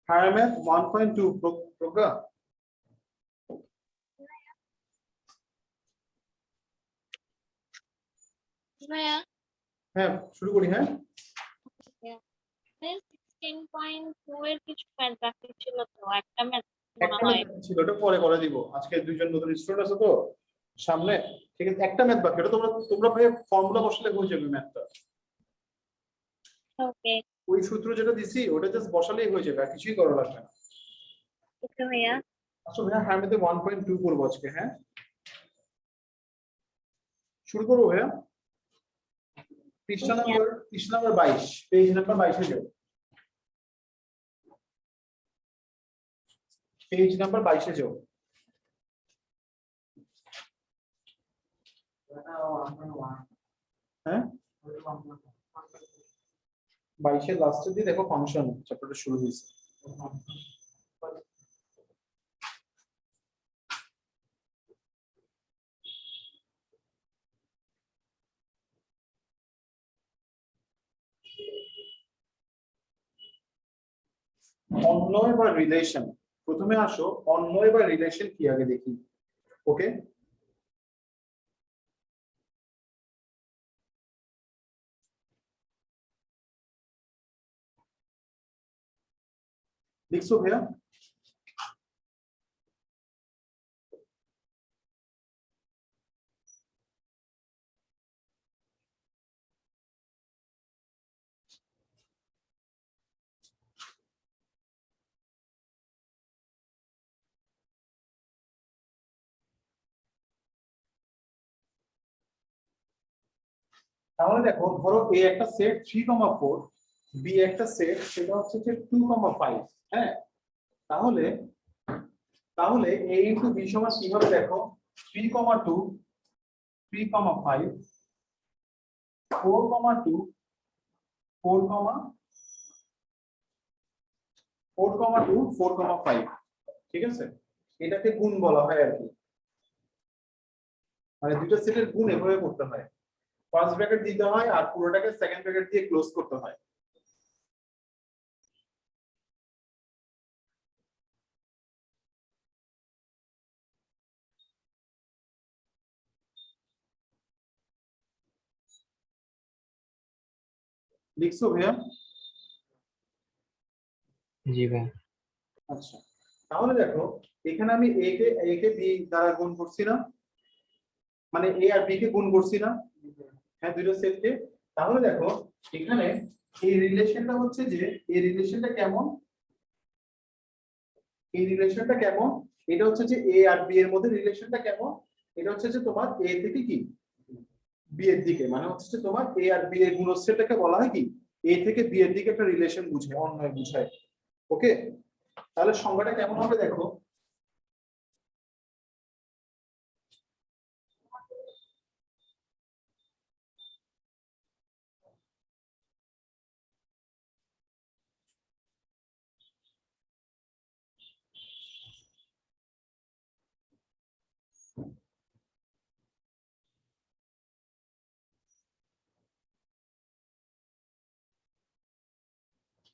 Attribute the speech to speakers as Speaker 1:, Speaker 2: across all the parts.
Speaker 1: Higher math 1.2 Progya. হ্যাঁ শুরু করি। হ্যাঁ
Speaker 2: 16.2 এর কিছু ম্যাথ বাকি ছিল তো একটা ম্যাথ মনে হয়
Speaker 1: ছিল, ওটা পরে করে দিব। আজকে দুইজন নতুন স্টুডেন্ট আছে তো সামনে, ঠিক আছে। একটা ম্যাথ বাকি, ওটা তোমরা ভাই ফর্মুলা বসালে হয়ে যাবে ম্যাথটা।
Speaker 2: ওকে
Speaker 1: ওই সূত্র যেটা দিছি ওটা জাস্ট বসালেই হয়ে যাবে, আর কিছুই করা লাগবে না।
Speaker 2: ওকে ভাইয়া
Speaker 1: আচ্ছা ভাইয়া, হ্যাঁ আমি তো 1.2 করবো আজকে। হ্যাঁ শুরু করবো ভাইয়া। পৃষ্ঠা নাম্বার 22, পেজ নাম্বার 22 এ যাও। পেজ নাম্বার 22 এ যাও। হ্যাঁ 22 এর লাস্টে দিয়ে দেখো ফাংশন চ্যাপ্টারটা শুরু হয়েছে। অন্বয় বা রিলেশন, প্রথমে আসো অন্বয় বা রিলেশন কি আগে দেখি। ওকে লিখছো ভাইয়া? তাহলে দেখো, ধরো এ একটা সেট 3,4, বি একটা সেট সেটা হচ্ছে যে 2,5। হ্যাঁ তাহলে তাহলে a ইনটু বি সমান কিভাবে দেখো, 3,2 3,5 4,2 4,2 4,5। ঠিক আছে, এটাকে গুণ বলা হয় আর কি, মানে দুটো সেটের গুণ এভাবে করতে হয়। ফার্স্ট ব্র্যাকেট দিতে হয় আর পুরোটাকে সেকেন্ড ব্র্যাকেট দিয়ে ক্লোজ করতে হয়। লিখছো ভাইয়া?
Speaker 3: জি ভাই।
Speaker 1: আচ্ছা তাহলে দেখো, এখানে আমি এ কে বি দ্বারা গুণ করছি না, মানে এ আর বি কে গুণ করছি না। হ্যাঁ দুটো সেটকে। তাহলে দেখো এখানে এই রিলেশনটা হচ্ছে যে, এই রিলেশনটা কেমন, এই রিলেশনটা কেমন, এটা হচ্ছে যে এ আর বি এর মধ্যে রিলেশনটা কেমন, এটা হচ্ছে যে তোমার এ থেকে কি বি এর দিকে, মানে হচ্ছে যে তোমার এ আর বি এর গুণস্থেরটাকে বলা হয় কি এ থেকে বি এর দিকে একটা রিলেশন বুঝায়, অন্যয় বুঝায়। ওকে তাহলে সংজ্ঞাটা কেমন হবে দেখো,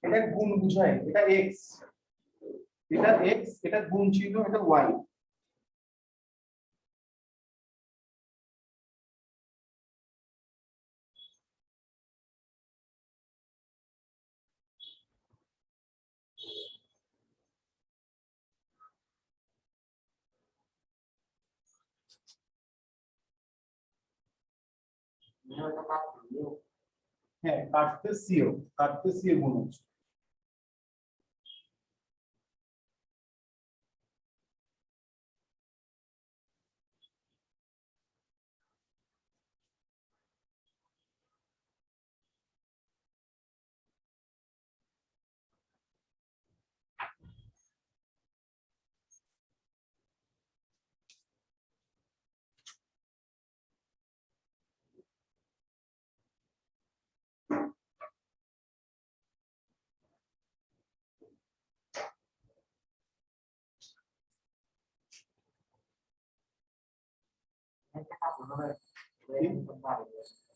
Speaker 1: এটা গুণ বুঝায়, এটা এক্স, এটা এক্স, এটা গুণ চিহ্ন, এটা ওয়াই। হ্যাঁ কার্তেসীয় গুণ হচ্ছে।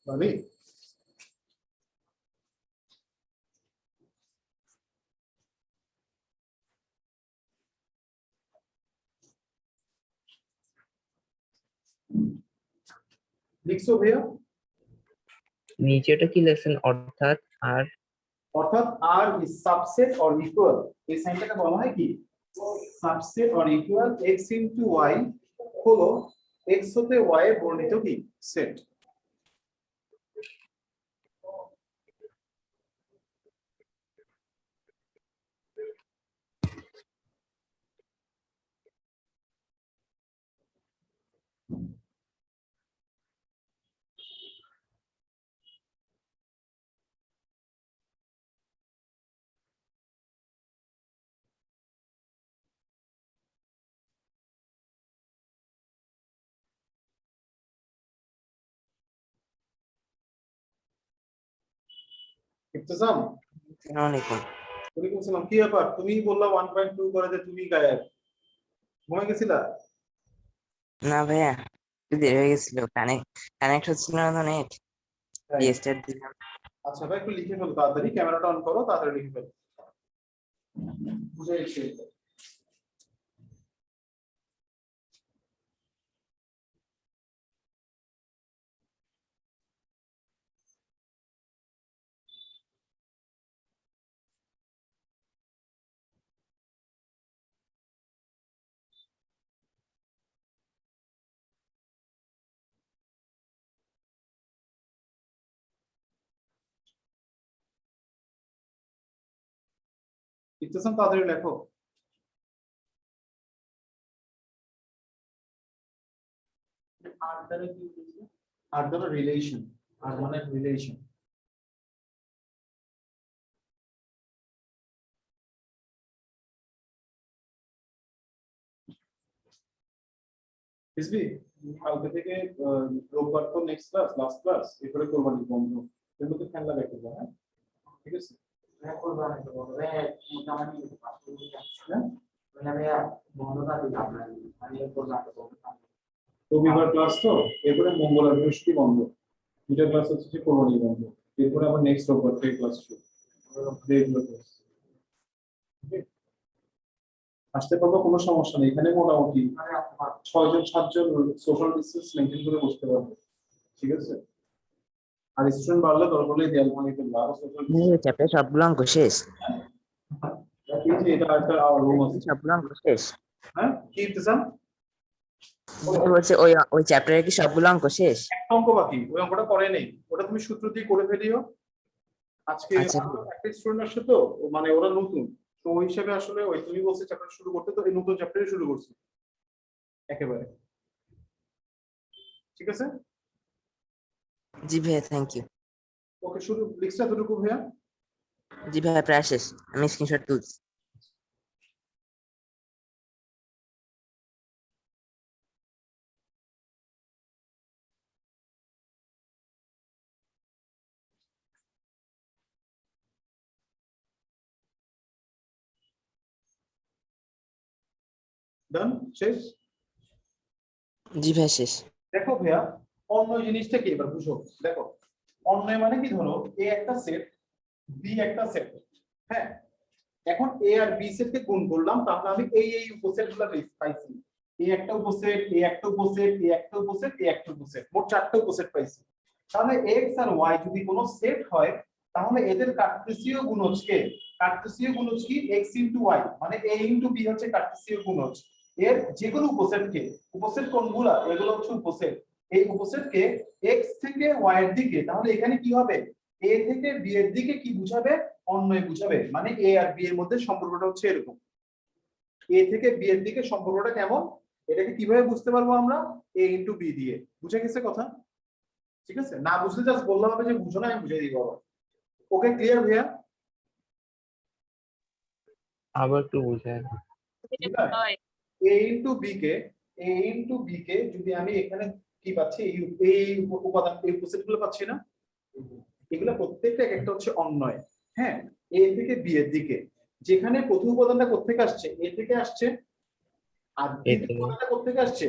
Speaker 1: ভাবি লিখছো ভাইয়া?
Speaker 3: নিচেটা কি লেখছেন? অর্থাৎ আর
Speaker 1: অর্থাৎ আর ইজ সাবসেট অর ইকুয়াল, এই সাইনটাকে বলা হয় কি subset or equal x into y হলো x হতে y এর বর্ণিত কি সেট। ইফতেসাম,
Speaker 3: আসসালামু আলাইকুম।
Speaker 1: ওয়ালাইকুম আসসালাম। কি ব্যাপার, তুমি বললা 1.2 করে যে তুমি গায়েব, ঘুমাই গেছিলা?
Speaker 3: না ভাইয়া, একটু দেরি হয়ে গেছিল, কানেক্ট হচ্ছিল না তো নেট, রিস্টার্ট দিলাম।
Speaker 1: আচ্ছা ভাই, একটু লিখে ফেলো তাড়াতাড়ি, ক্যামেরাটা অন করো, তাড়াতাড়ি লিখে ফেলো। বুঝে গেছি। ইফতেসাম তাড়াতাড়ি লেখো। আর দ্বারা কি বুঝছো? আর দ্বারা রিলেশন, আর মানে রিলেশন। বুঝবি? কালকে থেকে রোববার তো নেক্সট ক্লাস, লাস্ট ক্লাস, এরপরে কোরবানি বন্ধ, এর মধ্যে খেলা দেখতে যাও, হ্যাঁ ঠিক আছে? হ্যাঁ কোরবানি তো বন্ধ, মোটামুটি রবিবার ক্লাস তো, এরপরে মঙ্গল আর বৃহস্পতি বন্ধ, দুটো ক্লাস হচ্ছে কোরবানি বন্ধ, এরপরে আবার নেক্সট রোববার থেকে ক্লাস শুরু, রেগুলার ক্লাস। আসতে পারবো, কোনো সমস্যা নেই, এখানে মোটামুটি 6-7 জন সোশ্যাল ডিস্টেন্স মেনটেন করে বসতে পারবে, ঠিক আছে? আর স্টুডেন্ট বাড়লে দরকার হলে দেয়াল ভাঙিয়ে ফেলবে, আরো সোশ্যাল
Speaker 3: চ্যাপ্টার সবগুলো অঙ্ক শেষ?
Speaker 1: এটা একটা রুম আছে।
Speaker 3: সবগুলো অঙ্ক শেষ?
Speaker 1: হ্যাঁ কি ইফতেসাম?
Speaker 3: বলছে ওই ওই চ্যাপ্টারে কি সবগুলো অঙ্ক শেষ?
Speaker 1: একটা অঙ্ক বাকি, ওই অঙ্কটা করে নেই, ওটা তুমি সূত্র দিয়ে করে ফেলিও আজকে।
Speaker 3: আচ্ছা
Speaker 1: একটা স্টুডেন্ট আসছে তো, মানে ওরা নতুন, তো ওই হিসাবে আসলে ওই তুমি বলছে চ্যাপ্টার শুরু করতে, তো এই নতুন চ্যাপ্টারে শুরু করছি একেবারে, ঠিক আছে?
Speaker 3: জি ভাইয়া, থ্যাংক ইউ।
Speaker 1: ওকে, শুরু লিখছে এতটুকু ভাইয়া?
Speaker 3: জি ভাইয়া, প্রায় শেষ, আমি স্ক্রিনশট তুলছি।
Speaker 1: ডান, শেষ?
Speaker 3: জি ভাইয়া শেষ।
Speaker 1: দেখো ভাইয়া, অন্যয় জিনিসটা কি এবার বুঝো। দেখো অন্যয় মানে কি, ধরো এ একটা সেট, বি একটা সেট, হ্যাঁ, এখন এ আর বি সেটকে গুণ করলাম, তাহলে আমি এই উপসেট গুলো পাইছি। এ একটা উপসেট, এ একটা উপসেট, এ একটা উপসেট, এ একটা উপসেট, মোট 4টা উপসেট পাইছি। তাহলে এক্স আর ওয়াই যদি কোনো সেট হয়, তাহলে এদের কার্টেসীয় গুণজ কি এক্স ইনটু ওয়াই, মানে এ ইনটু বি হচ্ছে কার্টেসীয় গুণজ। এর যে কোনো উপসেটকে, উপসেট কোনগুলা, এগুলো হচ্ছে উপসেট, এই উপসেটকে এক্স থেকে ওয়াই এর দিকে, তাহলে এখানে কি হবে, এ থেকে বি এর দিকে কি বুঝাবে, অন্যয় বুঝাবে। মানে এ আর বি এর মধ্যে সম্পর্কটা হচ্ছে এরকম, এ থেকে বি এর দিকে সম্পর্কটা কেমন, এটাকে কিভাবে বুঝতে পারবো আমরা, এ ইনটু বি দিয়ে। বুঝে গেছে কথা? ঠিক আছে, না বুঝলে জাস্ট বললে হবে যে বুঝো না, আমি বুঝিয়ে দিব। ওকে, ক্লিয়ার ভাইয়া?
Speaker 3: আবার একটু বুঝায়।
Speaker 2: হয়
Speaker 1: এ ইনটু বি কে, এ ইনটু বি কে যদি আমি এখানে কি পাচ্ছি, এই উপাদান, এই উপসেট গুলো পাচ্ছি না, এগুলো প্রত্যেকটা এক একটা হচ্ছে অন্যয়। হ্যাঁ, এ থেকে বি এর দিকে, যেখানে প্রথম উপাদানটা কোত্থেকে আসছে, এ থেকে আসছে, আর দ্বিতীয় উপাদানটা কোত্থেকে আসছে,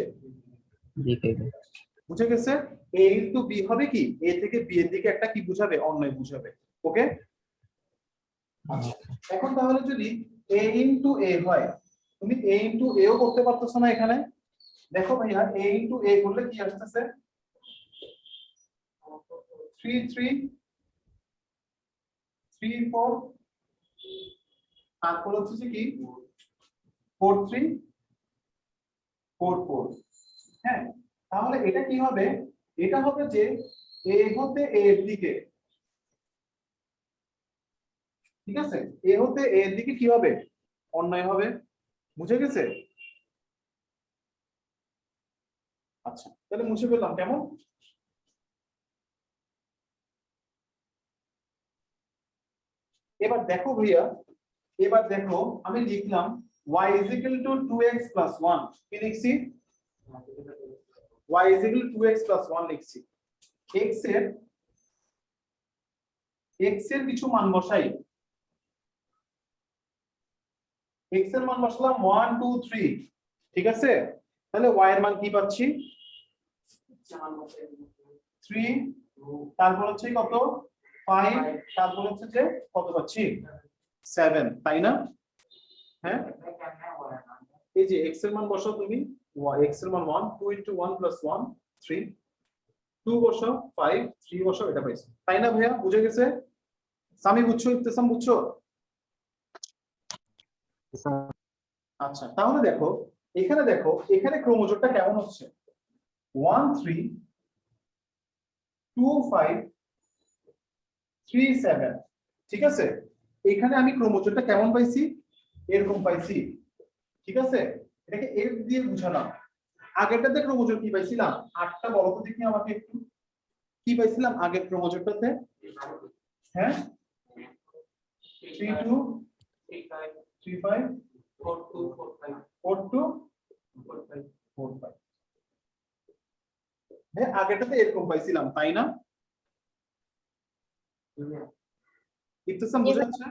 Speaker 3: জি থেকে।
Speaker 1: বুঝে গেছে? এ ইনটু বি হবে কি, এ থেকে বি এর দিকে একটা কি বুঝাবে, অন্যয় বুঝাবে। ওকে, আচ্ছা এখন তাহলে যদি এ ইনটু এ হয়, তুমি এ ইনটু এও করতে পারতেছো না এখানে? দেখো ভাইয়া, এ ইনটু এ করলে কি আসতেছে, 3 3 3 4 তারপর হচ্ছে যে কি 4 3 4 4। হ্যাঁ, তাহলে এটা কি হবে? এটা হবে যে a হতে a এর দিকে, ঠিক আছে, a হতে a এর দিকে কি হবে? অন্যায় হবে। বুঝে গেছে? আচ্ছা, তাহলে মুছে ফেললাম কেমন? এবার দেখো ভাইয়া, এবার দেখো আমি লিখলাম y is equal to 2x plus 1 কি লিখছি? y is equal to 2x plus 1 লিখছি। x এর কিছু মান বসাই। x এর মান বসালাম 1 2 3, ঠিক আছে? তাহলে y এর মান কি পাচ্ছি? 3, তারপর হচ্ছে কত 5, তারপর হচ্ছে যে কত পাচ্ছি 7, তাই না? হ্যাঁ, এই যে x এর মান বসাও তুমি, x এর মান 1, 2 into 1 plus 1 3, 2 বসাও 5, 3 বসাও, এটা পাইছো, তাই না ভাইয়া? বুঝে গেছে? সামি বুঝছো? ইবতেসাম বুঝছো? আচ্ছা, তাহলে দেখো এখানে, দেখো এখানে ক্রোমোজোমটা কেমন হচ্ছে, 1 3 2 5 3 7, ঠিক আছে? এখানে আমি ক্রোমোজোমটা কেমন পাইছি? এরকম পাইছি, ঠিক আছে? এটাকে f দিয়ে বুঝালাম। আগেরটাতে ক্রোমোজোম কি পাইছিলাম? 8টা, বলো তো দেখি আমাকে একটু, কি পাইছিলাম আগের ক্রোমোজোমটাতে? হ্যাঁ, 3 2 3 5 4 2 4 5 হ্যাঁ, আগেরটাতে এরকম পাইছিলাম, তাই না? ইবতিসাম বুঝা যাচ্ছে?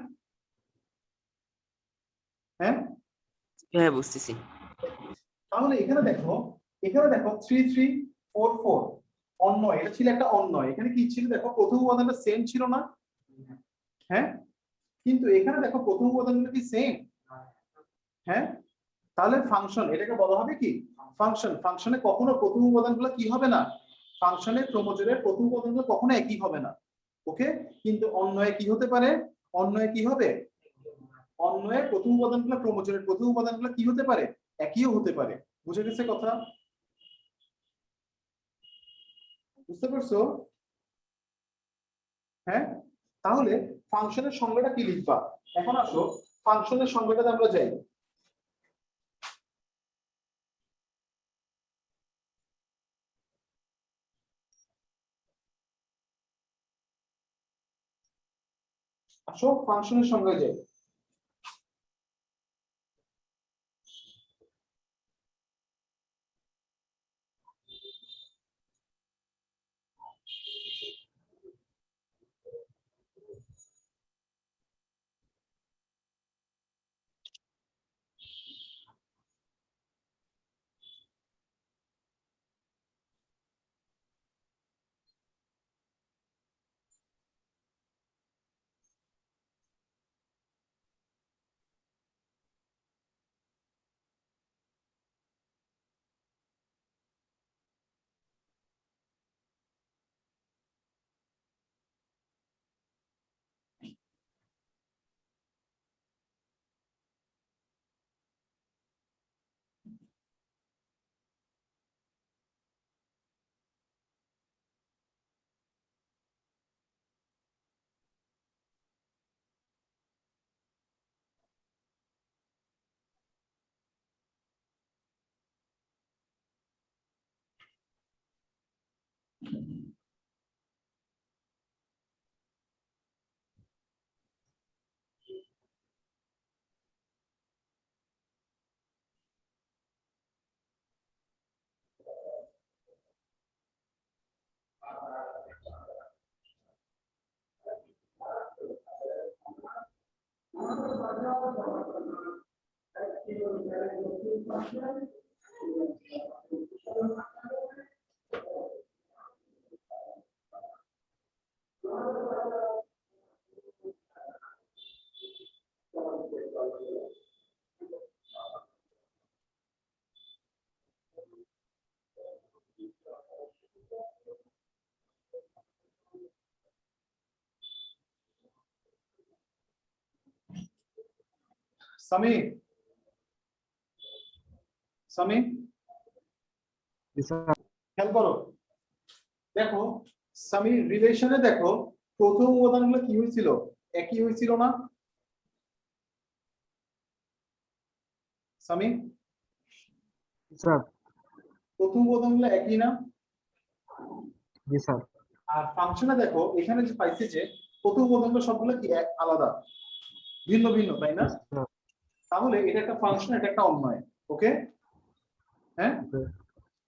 Speaker 1: হ্যাঁ
Speaker 3: হ্যাঁ, বুঝতেছি।
Speaker 1: তাহলে এখানে দেখো, এখানে দেখো 3 3 4 4 অন্যয়, এটা ছিল একটা অন্যয়। এখানে কি ছিল দেখো, প্রথম উপাদানটা সেম ছিল না? হ্যাঁ, কিন্তু এখানে দেখো প্রথম উপাদানগুলো কি সেম? হ্যাঁ, তাহলে ফাংশন, এটাকে বলা হবে কি ফাংশন। ফাংশনে কখনো প্রথম উপাদানগুলো কি হবে না, ফাংশনে ক্রোমোজোমের প্রথম উপাদানগুলো কখনো একই হবে না। ওকে, কিন্তু অন্যয়ে কি হতে পারে? অন্যয়ে কি হবে? অন্যয়ে প্রথম উপাদানগুলো, ক্রোমোজোমের প্রথম উপাদানগুলো কি হতে পারে? একইও হতে পারে। বুঝে গেছে কথা? বুঝতে পারছো? হ্যাঁ, তাহলে ফাংশনের সংজ্ঞাটা কি লিখবা? এখন আসো ফাংশনের সংজ্ঞাটাতে আমরা যাই। আসো ফাংশনের সংজ্ঞায় যাই। সামি সামি খেয়াল করো, দেখো সামি রিলেশনে দেখো প্রথম উপাদানগুলো কি হয়েছিল, একই হয়েছিল না? সামি
Speaker 4: স্যার।
Speaker 1: প্রথম উপাদানগুলো একই না?
Speaker 4: জি স্যার।
Speaker 1: আর ফাংশনে দেখো এখানে যে পাইছে যে প্রথম উপাদানগুলো সবগুলো কি আলাদা, ভিন্ন ভিন্ন, তাই না? তাহলে এটা একটা ফাংশন, এটা একটা অন্যয়। ওকে, হ্যাঁ,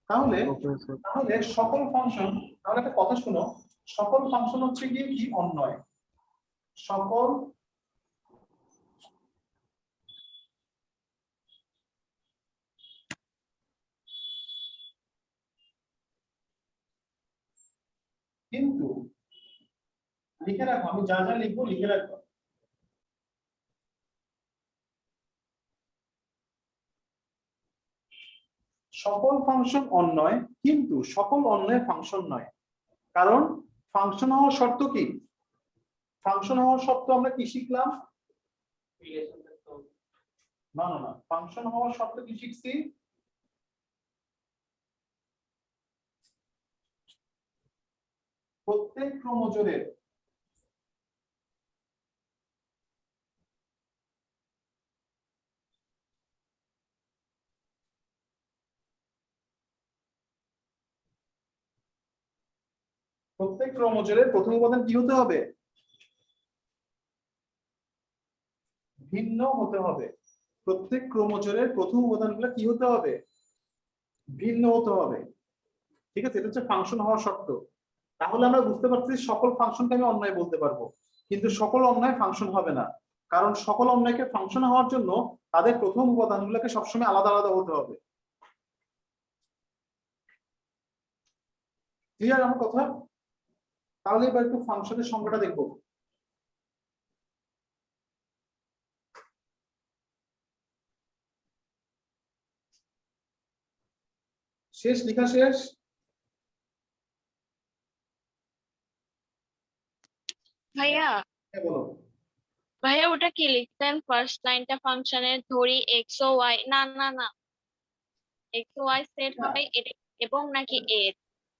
Speaker 1: তাহলে তাহলে সকল ফাংশন, তাহলে একটা কথা শুনো, সকল ফাংশন হচ্ছে কি কি অন্যয়, সকল কিন্তু লিখে রাখো, আমি যা যা লিখবো লিখে রাখবো। সকল ফাংশন অন্যয় কিন্তু সকল অন্যয় ফাংশন নয়। কারণ ফাংশন হওয়ার শর্ত কি? ফাংশন হওয়ার শর্ত আমরা কি শিখলাম? না না না, ফাংশন হওয়ার শর্ত কি শিখছি? প্রত্যেক ক্রমজোড়ের প্রত্যেক ক্রমজোড়ের প্রথম উপাদান কি হতে হবে? ভিন্ন হতে হবে। প্রত্যেক ক্রমজোড়ের প্রথম উপাদানগুলো কি হতে হবে? ভিন্ন হতে হবে। ঠিক আছে, এটা হচ্ছে ফাংশন হওয়ার শর্ত। তাহলে আমরা বুঝতে পারছি সকল ফাংশনকে আমি অন্যয় বলতে পারবো, কিন্তু সকল অন্যয় ফাংশন হবে না। কারণ সকল অন্যয়কে ফাংশন হওয়ার জন্য তাদের প্রথম উপাদানগুলোকে সবসময় আলাদা আলাদা হতে হবে। ক্লিয়ার আমার কথা? তাহলে এবার একটু ফাংশনের সংজ্ঞাটা দেখবো। শেষ, লেখা শেষ?
Speaker 2: ভাইয়া
Speaker 1: হ্যাঁ বলো।
Speaker 2: ভাইয়া ওটা কি লিখতেন ফার্স্ট লাইনটা ফাংশনের? ধরি এক্স ও ওয়াই, না না না, এক্স ও ওয়াই সেট হয় এটা এবং নাকি এর?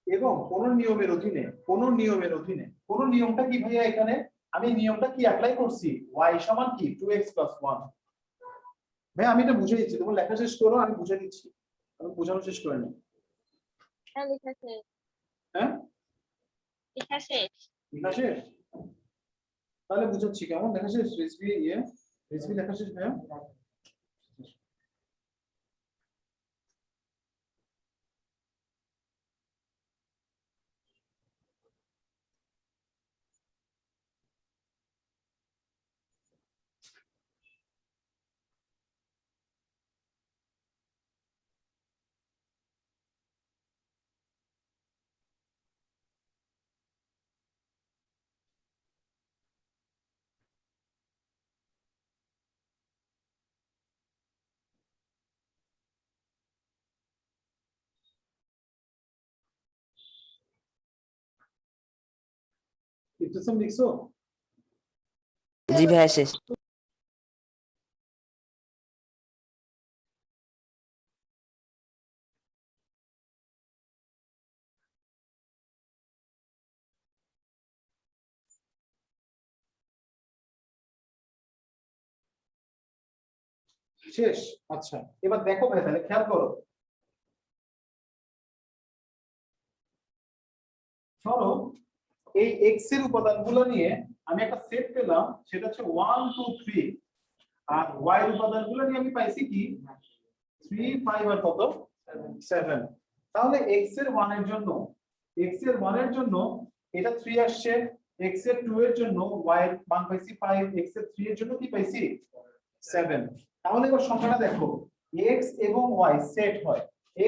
Speaker 1: এবং কোন নিয়মের অধীনে, কোন নিয়মের অধীনে, কোন নিয়মটা কি ভাইয়া? এখানে আমি নিয়মটা কি অ্যাপ্লাই করছি? y সমান কি 2x + 1। ভাই আমি এটা বুঝে দিচ্ছি, তোমার লেখা শেষ করো, আমি বুঝে দিচ্ছি, আমি বোঝানো শেষ করে নি।
Speaker 2: হ্যাঁ লেখা শেষ।
Speaker 1: হ্যাঁ
Speaker 2: লেখা শেষ।
Speaker 1: লেখা শেষ, তাহলে বুঝাচ্ছি কেমন লেখা শেষ। রেসিপি রেসিপি লেখা শেষ ভাইয়া। ইবতিসাম লিখছো?
Speaker 3: জি ভাইয়া শেষ।
Speaker 1: শেষ, আচ্ছা। এবার দেখো ভাই, তাহলে খেয়াল করো, ধরো এই x এর উপাদানগুলো নিয়ে আমি একটা সেট পেলাম, সেটা হচ্ছে 1 2 3, আর y এর উপাদানগুলো নিয়ে আমি পাইছি কি 3 5 আর কত 7। তাহলে x এর 1 এর জন্য, x এর 1 এর জন্য এটা 3 আসছে, x এর 2 এর জন্য y এর মান পাইছি 5, x এর 3 এর জন্য কি পাইছি 7। তাহলে এবার সংখ্যাটা দেখো, x এবং y সেট হয়,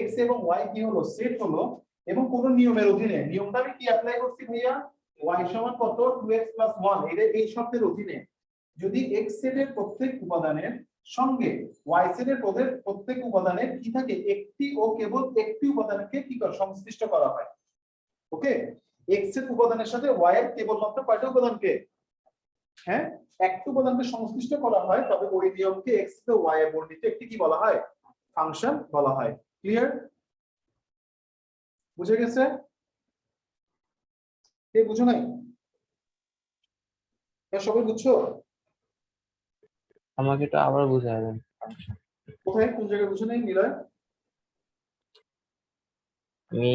Speaker 1: x এবং y কি হলো সেট হলো, এবং কোন নিয়মের অধীনে, নিয়মটা আমি কি অ্যাপ্লাই করছি ভাইয়া? y সমান কত 2x + 1, এটা এই শর্তের অধীনে যদি x সেটের প্রত্যেক উপাদানের সঙ্গে y সেটের প্রত্যেক উপাদানের কি থাকে, একটি ও কেবল একটি উপাদানকে কি করে সংশ্লিষ্ট করা হয়। ওকে, x এর উপাদানের সাথে y এর কেবলমাত্র কয়টা উপাদানকে? হ্যাঁ, একটি উপাদানকে সংশ্লিষ্ট করা হয় তবে ওই নিয়মকে x তে y এ বর্ণিত একটি কি বলা হয়, ফাংশন বলা হয়। ক্লিয়ার? বুঝে গেছে? কে বুঝো নাই? সবাই বুঝছো?
Speaker 5: আমাকে তো আবার বুঝাবেন।
Speaker 1: কোথায় কোন জায়গায় বুঝো নাই নিলয়?
Speaker 5: আমি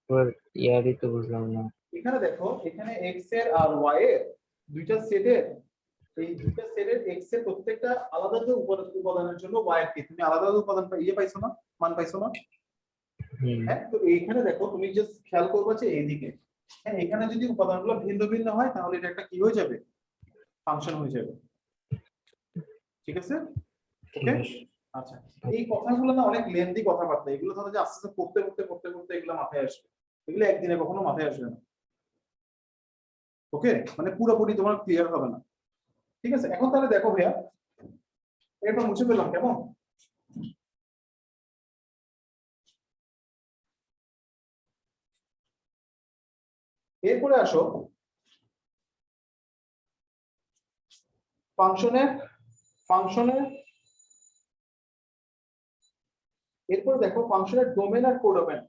Speaker 5: পুরো ইয়ারই তো বুঝলাম না।
Speaker 1: এখানে দেখো, এখানে x এর আর y এর দুইটা সেটের, এই দুইটা সেটের x এর প্রত্যেকটা আলাদা যে উপাদানের জন্য y এর কি তুমি আলাদা আলাদা উপাদান ইয়ে পাইছো না, মান পাইছো না? হ্যাঁ, তো এইখানে দেখো তুমি জাস্ট খেয়াল করবে যে এইদিকে, হ্যাঁ এখানে যদি উপাদানগুলো ভিন্ন ভিন্ন হয় তাহলে এটা একটা কি হয়ে যাবে, ফাংশন হয়ে যাবে। ঠিক আছে? ওকে, আচ্ছা। এই কথাগুলো না অনেক লেন্দি কথাবার্তা, এগুলো ধরো যে আস্তে আস্তে পড়তে পড়তে পড়তে পড়তে এগুলো মাথায় আসবে, এগুলো একদিনে কখনো মাথায় আসবে না। ওকে, মানে পুরোপুরি তোমার ক্লিয়ার হবে না। ঠিক আছে, এখন তাহলে দেখো ভাইয়া, এটা মুছে পেলাম কেমন? এরপরে আসো ফাংশনের ফাংশনের এরপরে দেখো ফাংশনের ডোমেন আর কোডোমেন।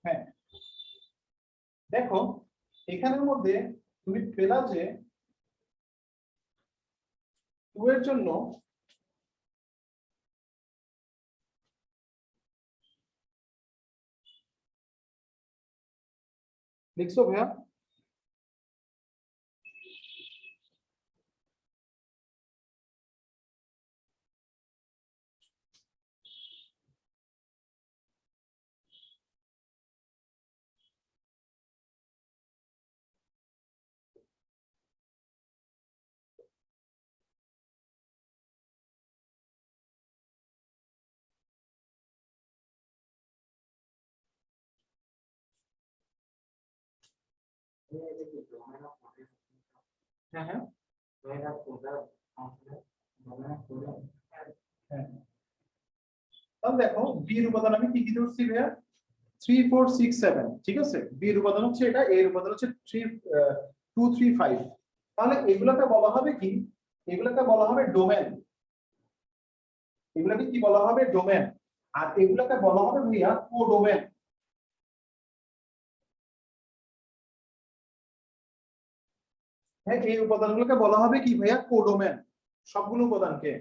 Speaker 1: হ্যাঁ, দেখো এখানের মধ্যে তুমি পেলা যে 2 এর জন্য লিখছো ভাইয়া? হ্যাঁ হ্যাঁ হ্যাঁ, তাহলে দেখো বি এর উপাদান আমি কি কি ধরছি ভাইয়া? 3 4 6 7। ঠিক আছে, বি এর উপাদান হচ্ছে এটা, এ এর উপাদান হচ্ছে 3 2 3 5। তাহলে এগুলোকে বলা হবে কি, এগুলোকে বলা হবে ডোমেন, এগুলোকে কি বলা হবে, ডোমেন। আর এগুলোকে বলা হবে ভাইয়া কোডোমেন। হ্যাঁ, এই উপাদানগুলোকে বলা হবে কি ভাইয়া, কোডোমেন, সবগুলো উপাদানকে।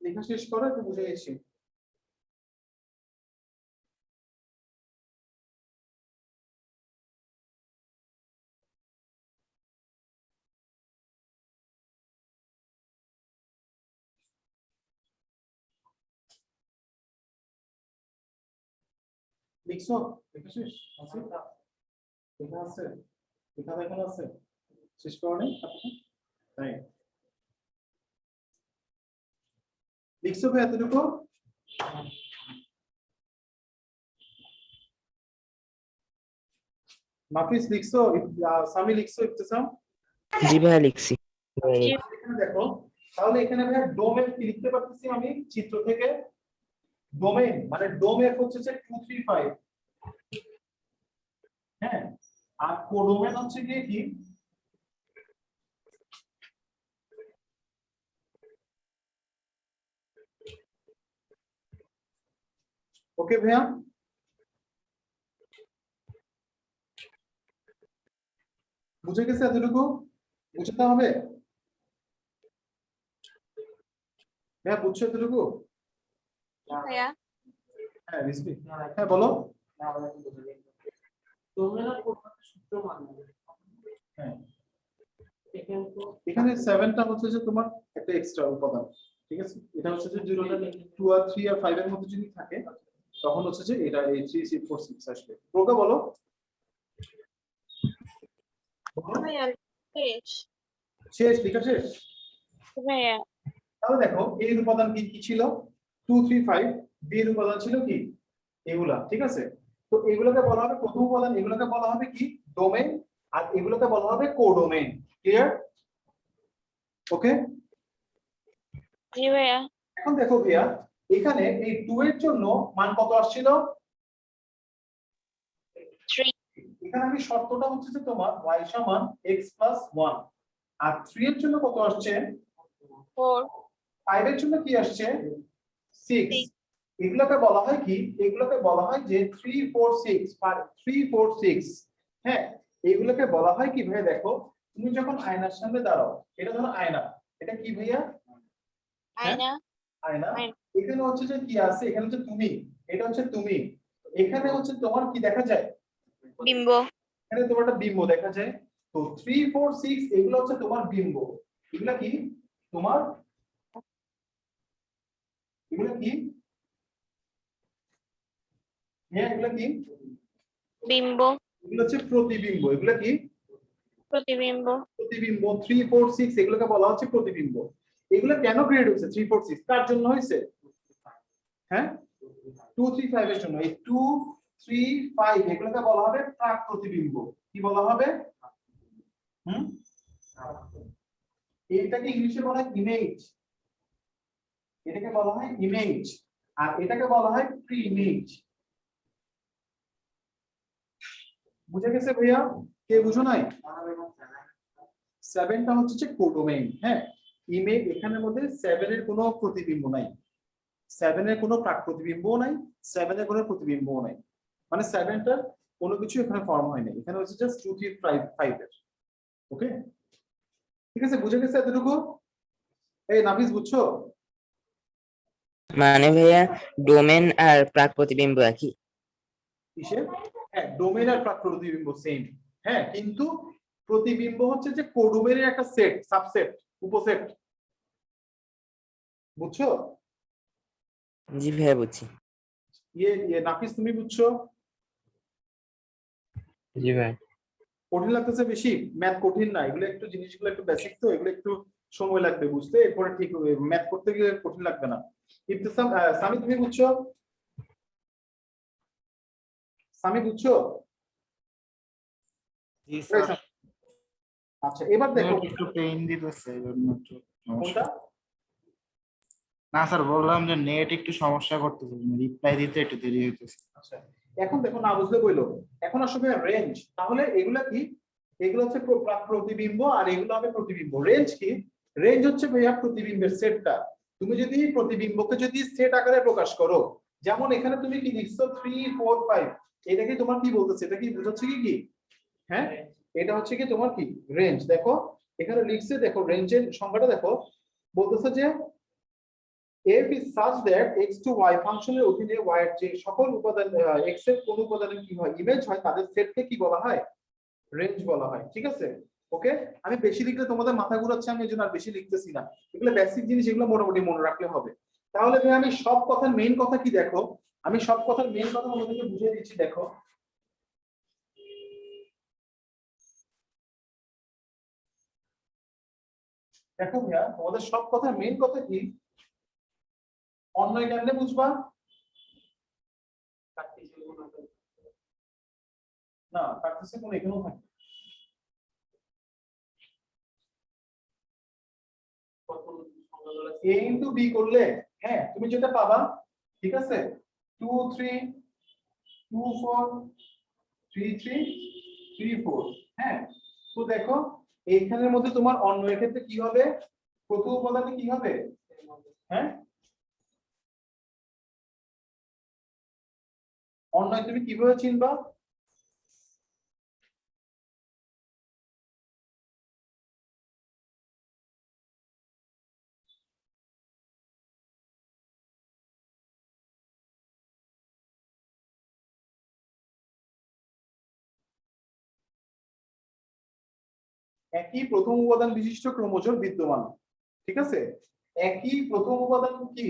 Speaker 1: লেখা শেষ করো, একটু বুঝে গেছি। লিখছো? লিখেছিস? আছে? লেখা আছে? লেখা দেখানো আছে? শেষ করো নাই? তাই লিখছো ভাই এতটুকু? মাফিস লিখছো? সামি লিখছো? ইবতিসাম?
Speaker 3: জি ভাইয়া লিখছি।
Speaker 1: এখানে দেখো, তাহলে এখানে ভাই ডোমেন কি লিখতে পারতেছি আমি চিত্র থেকে? ডোমেন মানে ডোমেন হচ্ছে যে 235, হ্যাঁ, আর কোডোমেন হচ্ছে গিয়ে কি? ওকে ভাইয়া, বুঝে গেছে এতটুকু? বুঝতে হবে ভাইয়া, বুঝছো এতটুকু?
Speaker 2: ভাইয়া
Speaker 1: হ্যাঁ রিসপি, হ্যাঁ বলো। হ্যাঁ, এখানে 7টা হচ্ছে যে তোমার একটা এক্সট্রা উপাদান, ঠিক আছে? এটা হচ্ছে যে যদি 2 আর 3 আর 5 এর মধ্যে যদি থাকে তখন হচ্ছে যে এটা এই 3 6 4 6 আসবে। প্রোগ্রা বলো।
Speaker 2: ভাইয়া শেষ
Speaker 1: শেষ, লেখা শেষ।
Speaker 2: ভাইয়া
Speaker 1: তাহলে দেখো এর উপাদান কি কি ছিল? 2 3 5। বি এর উপাদান ছিল কি? এগুলা, ঠিক আছে? তো এগুলোকে বলা হবে প্রথম উপাদান, এগুলোকে বলা হবে কি? ডোমেইন, আর এগুলোকে বলা হবে কোডোমেইন। ক্লিয়ার? ওকে,
Speaker 2: জি ভাইয়া
Speaker 1: এখন দেখো ভাইয়া, এখানে এই 2 এর জন্য মান কত আসছিল?
Speaker 2: 3
Speaker 1: এখানে আমি শর্তটা হচ্ছে যে তোমার y সমান x + 1, আর 3 এর জন্য কত আসছে?
Speaker 2: 4
Speaker 1: 5 এর জন্য কি আসছে? 6। এগুলোকে বলা হয় কি? এগুলোকে বলা হয় যে 3 4 6, 3 4 6, হ্যাঁ, এগুলোকে বলা হয় কি ভাই? দেখো তুমি যখন আয়নার সামনে দাঁড়াও, এটা ধরো আয়না, এটা কি ভাইয়া?
Speaker 2: আয়না
Speaker 1: আয়না।
Speaker 2: আয়না।
Speaker 1: এখানে হচ্ছে যে কি আছে? এখানে হচ্ছে তুমি, এটা হচ্ছে তুমি, এখানে হচ্ছে তোমার কি দেখা যায়?
Speaker 2: বিম্ব
Speaker 1: এখানে তোমার একটা বিম্ব দেখা যায়। তো 3 4 6 এগুলো হচ্ছে তোমার বিম্ব। এগুলা কি তোমার? এগুলো কি? হ্যাঁ, এগুলো কি?
Speaker 2: বিম্ব
Speaker 1: এগুলো হচ্ছে প্রতিবিম্ব। এগুলো কি?
Speaker 2: প্রতিবিম্ব
Speaker 1: প্রতিবিম্ব। 3 4 6 এগুলোকে বলা হচ্ছে প্রতিবিম্ব। এগুলো কেন গ্রেড হচ্ছে 3 4 6? কার জন্য হয়েছে? হ্যাঁ, 2 3 5 এর জন্য। এই 2 3 5 এগুলোকে বলা হবে প্রাক প্রতিবিম্ব। কি বলা হবে? এটাকে ইংলিশে বলা হয় ইমেজ। এটাকে বলা হয় ইমেজ, আর এটাকে বলা হয় প্রি ইমেজ। বুঝে গেছে ভাইয়া? কে বুঝো নাই? 7টা হচ্ছে যে কোডোমেইন, হ্যাঁ। ইমেজ এখানের মধ্যে 7 এর কোনো প্রতিবিম্ব নাই, 7 এর কোনো প্রাক প্রতিবিম্বও নাই, 7 এর কোনো প্রতিবিম্বও নাই, মানে 7টার কোনো কিছু এখানে ফর্ম হয় না। এখানে হচ্ছে জাস্ট 2 3 5 এর। ওকে, ঠিক আছে, বুঝে গেছে এতটুকু? এই নাফিস বুঝছো?
Speaker 3: মানে ভাইয়া ডোমেন আর প্রাক প্রতিবিম্ব একই?
Speaker 1: কিসের? হ্যাঁ, ডোমেইন আর প্রাক প্রতিবিম্ব সেম, হ্যাঁ, কিন্তু প্রতিবিম্ব হচ্ছে যে কোডোমেইনের একটা সেট, সাবসেট, উপসেট। বুঝছো?
Speaker 3: জি ভাইয়া বুঝছি।
Speaker 1: নাফিস তুমি বুঝছো?
Speaker 5: জি ভাই
Speaker 1: কঠিন লাগতেছে বেশি? ম্যাথ কঠিন না, এগুলো একটু জিনিসগুলো একটু বেসিক, তো এগুলো একটু সময় লাগবে বুঝতে, এরপরে ঠিক হবে। ম্যাথ করতে গেলে কঠিন লাগবে না। ইবতিসাম, সামি তুমি বুঝছো? সামি বুঝছো?
Speaker 4: জি স্যার।
Speaker 1: আচ্ছা, এবার দেখো
Speaker 4: একটু পেইন দিতেছে এজন্য একটু সমস্যা।
Speaker 1: কোনটা?
Speaker 4: না স্যার, বললাম যে নেট একটু সমস্যা করতেছে, রিপ্লাই দিতে একটু দেরি হইতেছে।
Speaker 1: আচ্ছা, এখন দেখো না বুঝলে বইলো। এখন আসলে রেঞ্জ, তাহলে এগুলা কি? এগুলো হচ্ছে প্রাক প্রতিবিম্ব, আর এগুলো হবে প্রতিবিম্ব। রেঞ্জ কি? রেঞ্জ হচ্ছে ভাইয়া প্রতিবিম্বের সেটটা। তুমি যদি প্রতিবিম্বকে যদি সেট আকারে প্রকাশ করো, যেমন এখানে তুমি কি লিখছো 3 4 5, এটা কি তোমার কি বলতেছে? এটা কি বুঝাচ্ছে কি কি? হ্যাঁ, এটা হচ্ছে কি তোমার কি রেঞ্জ। দেখো এখানে লিখছে, দেখো রেঞ্জের সংখ্যাটা দেখো, বলতেছে যে f is such that x to y ফাংশনের অধীনে y এর যে সকল উপাদান x এর কোন উপাদানের কি হয় ইমেজ হয়, তাদের সেটকে কি বলা হয়? রেঞ্জ বলা হয়। ঠিক আছে, ওকে। আমি বেশি লিখলে তোমাদের মাথা ঘুরাচ্ছে, আমি এজন্য আর বেশি লিখতেছি না। এগুলো বেসিক জিনিস, এগুলো মোটামুটি মনে রাখলে হবে। তাহলে ভাই আমি সব কথার মেইন কথা কি দেখো, আমি সব কথার মেইন কথা তোমাদেরকে বুঝিয়ে দিচ্ছি দেখো। দেখো ভাইয়া তোমাদের সব কথার মেইন কথা কি, অন্যয় কেমনে বুঝবা? না প্র্যাকটিসে কোন এখানেও থাকে a ইনটু b করলে, হ্যাঁ তুমি যেটা পাবা, ঠিক আছে 2 3 2 4 3 3 3 4, হ্যাঁ। তো দেখো এইখানের মধ্যে তোমার অন্যয়ের ক্ষেত্রে কি হবে, প্রথম উপাদানে কি হবে, হ্যাঁ অন্যয় তুমি কিভাবে চিনবা? একই প্রথম উপাদান বিশিষ্ট ক্রোমোজোম বিদ্যমান, ঠিক আছে, একই প্রথম উপাদান কি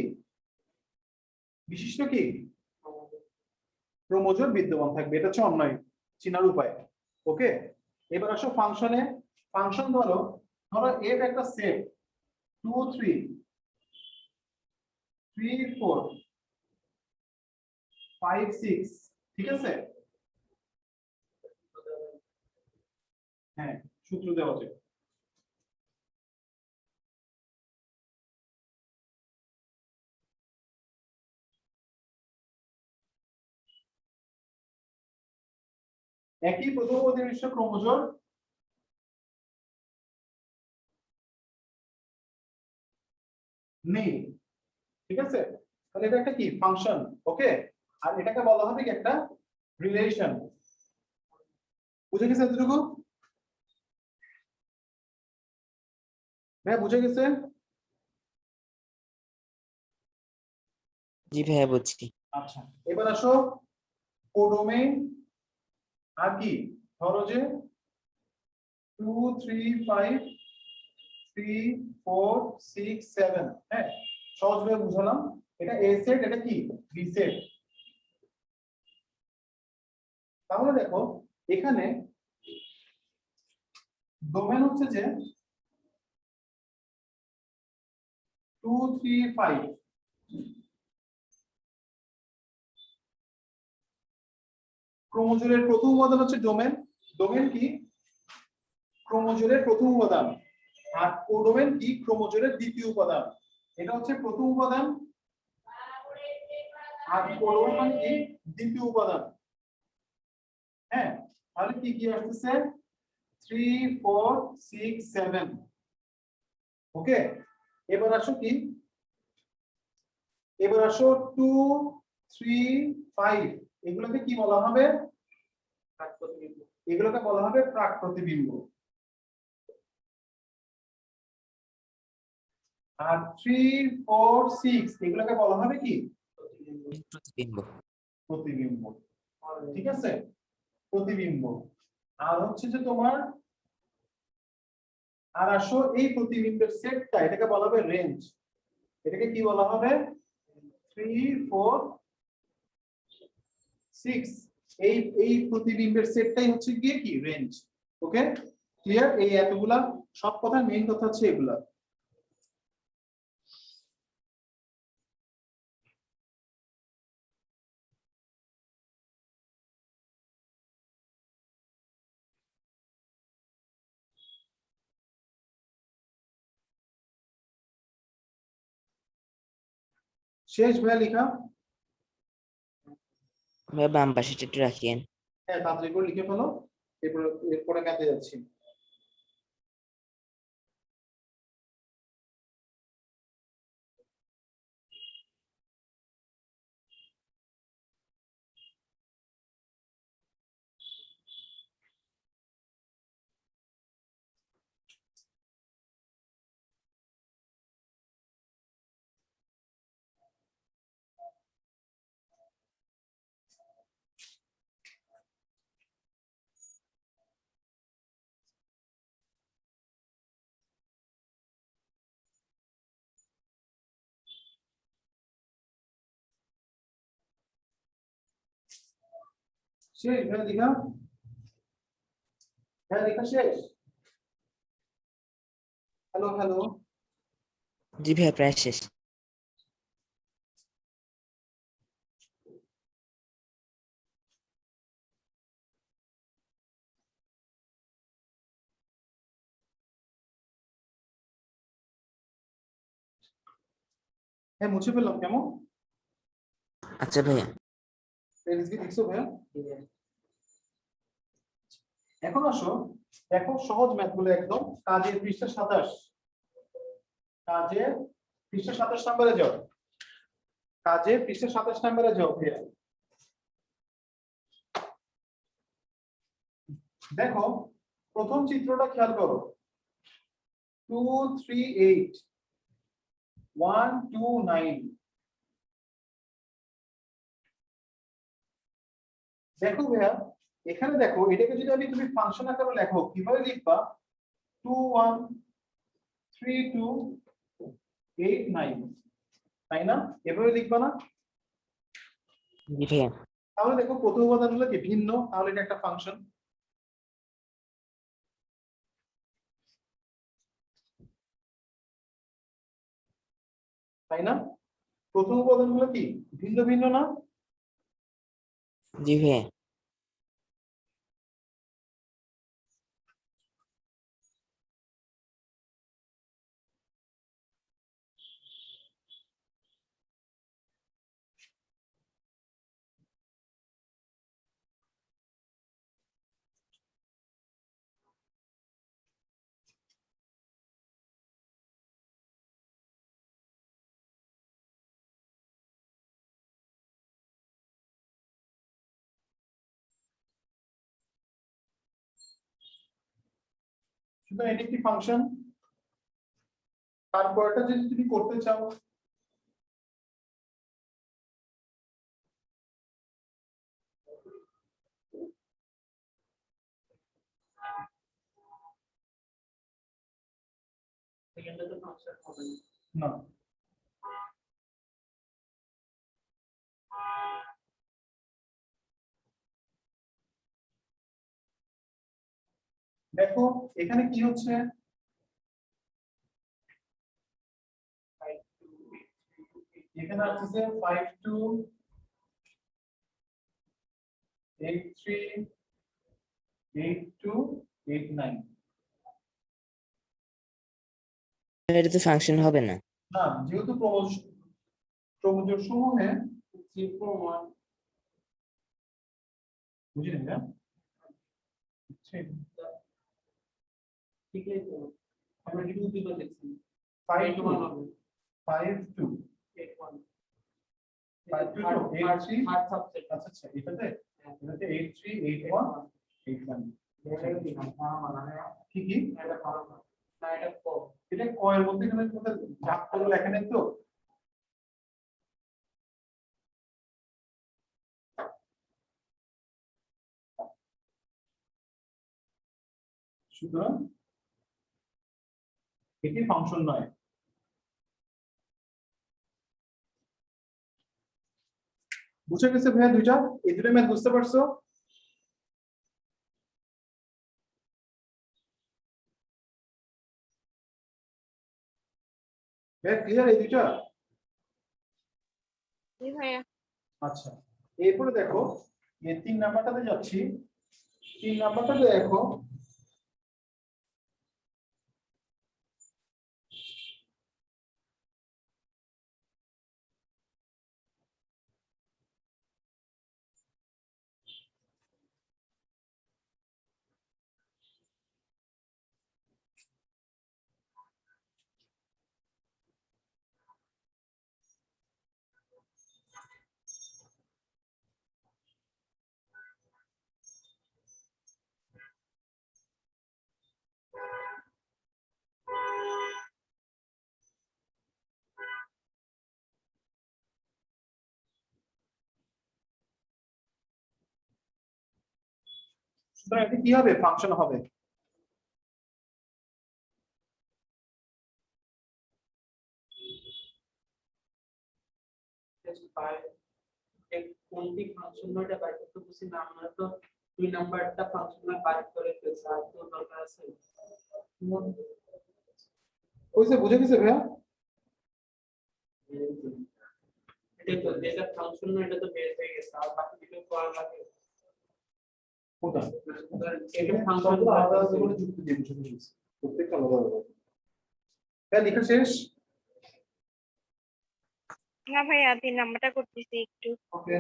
Speaker 1: বিশিষ্ট কি ক্রোমোজোম বিদ্যমান থাকবে, এটা হচ্ছে অন্যয় চিনার উপায়। ওকে, এবার আসো ফাংশনে। ফাংশন ধরো, ধরো এফ একটা সেট 2 3 3 4 5 6, ঠিক আছে, হ্যাঁ সূত্র দেওয়া আছে। একই প্রথম অধিনিষ্ঠ ক্রোমোজোম নেই, ঠিক আছে, তাহলে এটা একটা কি ফাংশন। ওকে, আর এটাকে বলা হবে কি একটা রিলেশন। বুঝে গেছে এতটুকু? ভাইয়া বুঝে গেছে?
Speaker 3: জি ভাইয়া বুঝছি।
Speaker 1: আচ্ছা, এবার আসো কোডোমেইন আর কি, ধরো যে 2 3 5 3 4 6 7, হ্যাঁ সহজভাবে বুঝালাম। এটা এ সেট, এটা কি বি সেট। তাহলে দেখো এখানে ডোমেন হচ্ছে যে 2 3 5, ক্রোমোজোমের প্রথম উপাদান হচ্ছে ডোমেন। ডোমেন কি ক্রোমোজোমের প্রথম উপাদান, আর কোডোমেন কি ক্রোমোজোমের দ্বিতীয় উপাদান। এটা হচ্ছে প্রথম উপাদান, আর কোডোমেন মানে কি দ্বিতীয় উপাদান। হ্যাঁ, তাহলে কি কি আসছে 3 4 6 7। ওকে, এবার আসো কি, এবার আসো 2 3 5, এগুলোকে কি বলা হবে, প্রাক প্রতিবিম্ব। এগুলোকে বলা হবে প্রাক প্রতিবিম্ব। আর 3 4 6 এগুলোকে বলা হবে কি
Speaker 3: প্রতিবিম্ব।
Speaker 1: প্রতিবিম্ব, ঠিক আছে, প্রতিবিম্ব। আর হচ্ছে যে তোমার, আর আসো এই প্রতিবিম্বের সেটটা, এটাকে বলা হবে রেঞ্জ। এটাকে কি বলা হবে 3 4 6, এই এই প্রতিবিম্বের সেটটাই হচ্ছে গিয়ে কি রেঞ্জ। ওকে, ক্লিয়ার? এই এতগুলা সব কথা, মেইন কথা হচ্ছে এগুলা। শেষ ভাইয়া লেখা?
Speaker 3: ভাইয়া বাম পাশেটা একটু রাখিয়েন।
Speaker 1: হ্যাঁ তাড়াতাড়ি করে লিখে ফেলো, এরপরে এরপরে কাটে যাচ্ছি। শেষ ভাইয়া দীঘা, হ্যাঁ দীঘা শেষ। হ্যালো হ্যালো,
Speaker 3: জি ভাইয়া প্রায় শেষ।
Speaker 1: হ্যাঁ মুছে ফেললাম কেমন?
Speaker 3: আচ্ছা ভাইয়া।
Speaker 1: এলএসবি দেখছো ভাইয়া? এখন আসো, দেখো সহজ ম্যাথ গুলো একদম। কাজের পৃষ্ঠা 27, কাজের পৃষ্ঠা 27 নম্বরে যাও, কাজের পৃষ্ঠা 27 নম্বরে যাও ভাইয়া। দেখো প্রথম চিত্রটা খেয়াল করো, 2 3 8 1 2 9। দেখো ভাইয়া এখানে দেখো, এটাকে যদি আমি তুমি ফাংশন আকারে লেখো কিভাবে লিখবা? 2 1 3 2 8 9, তাই না? এভাবে লিখবা না?
Speaker 3: জি ভাইয়া।
Speaker 1: তাহলে দেখো প্রথম উপাদানগুলো কি ভিন্ন, তাহলে এটা একটা ফাংশন, তাই না? প্রথম উপাদানগুলো কি ভিন্ন ভিন্ন না?
Speaker 3: জি ভাইয়া।
Speaker 1: সুতরাং এটি একটি ফাংশন। তারপরটা যদি তুমি করতে চাও, না দেখো এখানে কি হচ্ছে, এখানে আসছে 5 2 8 3 8 2 8 9।
Speaker 3: এটা তো ফাংশন হবে না।
Speaker 1: না যেহেতু ক্রমজোড় সমূহে প্রমাণ বুঝলেন না? ঠিক আছে, আমরা কি উদ্দীপক লিখছি 5 2 5 2 8 1 5 2 8 3 আচ্ছা আচ্ছা এটাতে 8 3 8 1 8 1 কি কি এটা ভালো না, এটা ক, এটা ক এর মধ্যে এখানে কোথায় ভাগ করে লেখা নেই তো? সুতরাং এটি ফাংশন নয়। বুঝে গেছে ভাইয়া দুইটা? এই দুটো ম্যাথ বুঝতে পারছো? ভাইয়া ক্লিয়ার এই দুইটা?
Speaker 2: জি ভাইয়া।
Speaker 1: আচ্ছা এরপরে দেখো এই 3 নাম্বারটাতে যাচ্ছি। 3 নাম্বারটাতে দেখো, সুতরাং এটি কি হবে? ফাংশন হবে।
Speaker 6: কোনটি ফাংশন নয়টা বাইর করতে বলছি না, আমরা তো 2 নাম্বারটা ফাংশন নয় বাইর করে ফেলছি, আর তো দরকার আছে।
Speaker 1: কইছে বুঝে গেছে ভাইয়া?
Speaker 6: এটাই তো যেটা ফাংশন নয় এটা তো বের হয়ে গেছে, আর বাকি দুটো করা লাগে।
Speaker 1: কোনটা?
Speaker 6: এটা ফাংশন
Speaker 1: সবগুলো আলাদা আলাদা করে যুক্তি দিয়ে বুঝে গেছে। প্রত্যেকটা আলাদা আলাদা। হ্যাঁ, লেখা শেষ?
Speaker 2: না ভাইয়া 3 নাম্বারটা করতেছি একটু।
Speaker 1: ওকে।